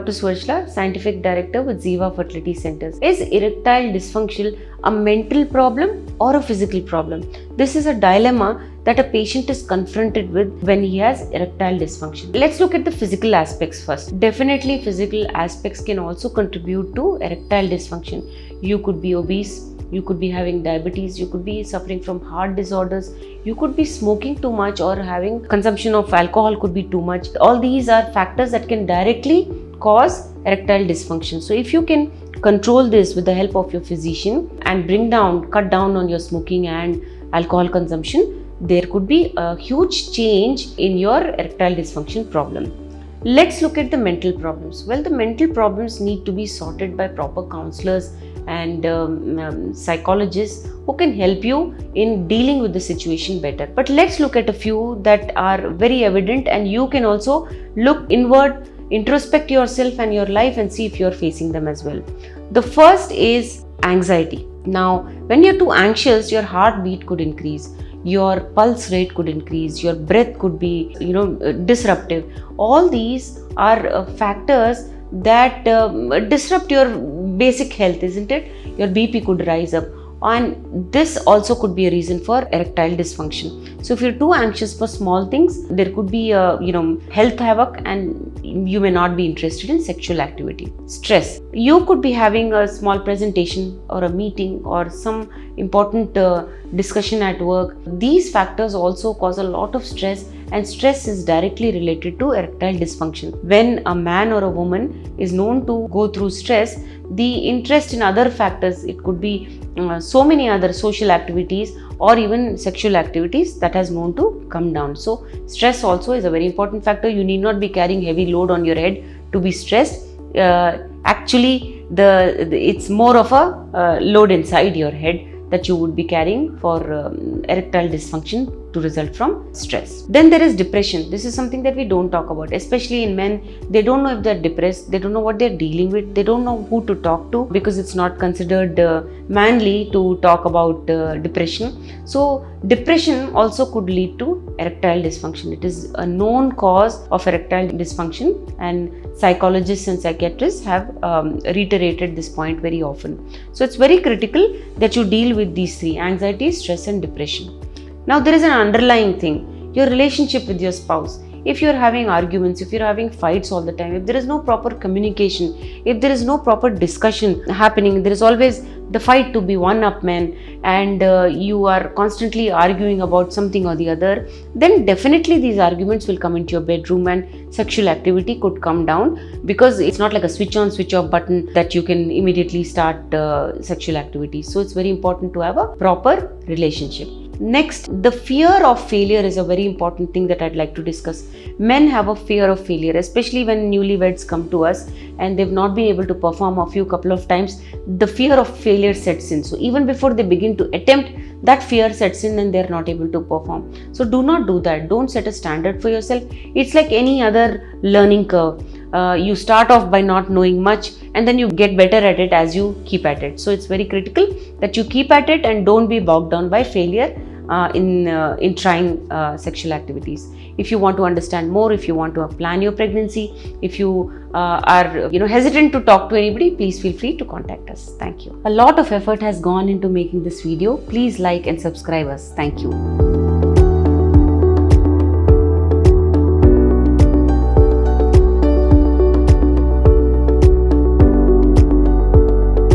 Dr. Suvarchala, Scientific Director with Ziva Fertility Centers. Is erectile dysfunction a mental problem or a physical problem? This is a dilemma that a patient is confronted with when he has erectile dysfunction. Let's look at the physical aspects first. Definitely, physical aspects can also contribute to erectile dysfunction. You could be obese, you could be having diabetes, you could be suffering from heart disorders, you could be smoking too much or having consumption of alcohol could be too much. All these are factors that can directly cause erectile dysfunction. So if you can control this with the help of your physician and cut down on your smoking and alcohol consumption, there could be a huge change in your erectile dysfunction problem. Let's look at the mental problems. Well, the mental problems need to be sorted by proper counselors and psychologists who can help you in dealing with the situation better. But let's look at a few that are very evident, and you can also look inward, introspect yourself and your life and see if you're facing them as well. The first is anxiety. Now, when you're too anxious, your heartbeat could increase, your pulse rate could increase, your breath could be disruptive. All these are factors that disrupt your basic health, isn't it? Your BP could rise up, and this also could be a reason for erectile dysfunction. So if you're too anxious for small things, there could be health havoc, and you may not be interested in sexual activity. Stress. You could be having a small presentation or a meeting or some important discussion at work. These factors also cause a lot of stress, and stress is directly related to erectile dysfunction. When a man or a woman is known to go through stress, the interest in other factors, it could be so many other social activities or even sexual activities, that has known to come down. So stress also is a very important factor. You need not be carrying heavy load on your head to be stressed. Actually, it's more of a load inside your head that you would be carrying for erectile dysfunction to result from stress. Then there is depression. This is something that we don't talk about, especially in men. They don't know if they're depressed, they don't know what they're dealing with, they don't know who to talk to because it's not considered manly to talk about depression. So depression also could lead to erectile dysfunction. It is a known cause of erectile dysfunction, and psychologists and psychiatrists have reiterated this point very often. So it's very critical that you deal with these three: anxiety, stress and depression. Now there is an underlying thing, your relationship with your spouse. If you're having arguments, if you're having fights all the time, if there is no proper communication, if there is no proper discussion happening, there is always the fight to be one-up man, and you are constantly arguing about something or the other, then definitely these arguments will come into your bedroom and sexual activity could come down, because it's not like a switch on, switch off button that you can immediately start sexual activity. So it's very important to have a proper relationship. Next, the fear of failure is a very important thing that I'd like to discuss. Men have a fear of failure, especially when newlyweds come to us and they've not been able to perform a couple of times. The fear of failure sets in. So even before they begin to attempt, that fear sets in and they're not able to perform. So do not do that. Don't set a standard for yourself. It's like any other learning curve. You start off by not knowing much and then you get better at it as you keep at it. So it's very critical that you keep at it and don't be bogged down by failure in trying sexual activities. If you want to understand more, if you want to plan your pregnancy, if you are hesitant to talk to anybody, please feel free to contact us. Thank you. A lot of effort has gone into making this video. Please like and subscribe us. Thank you.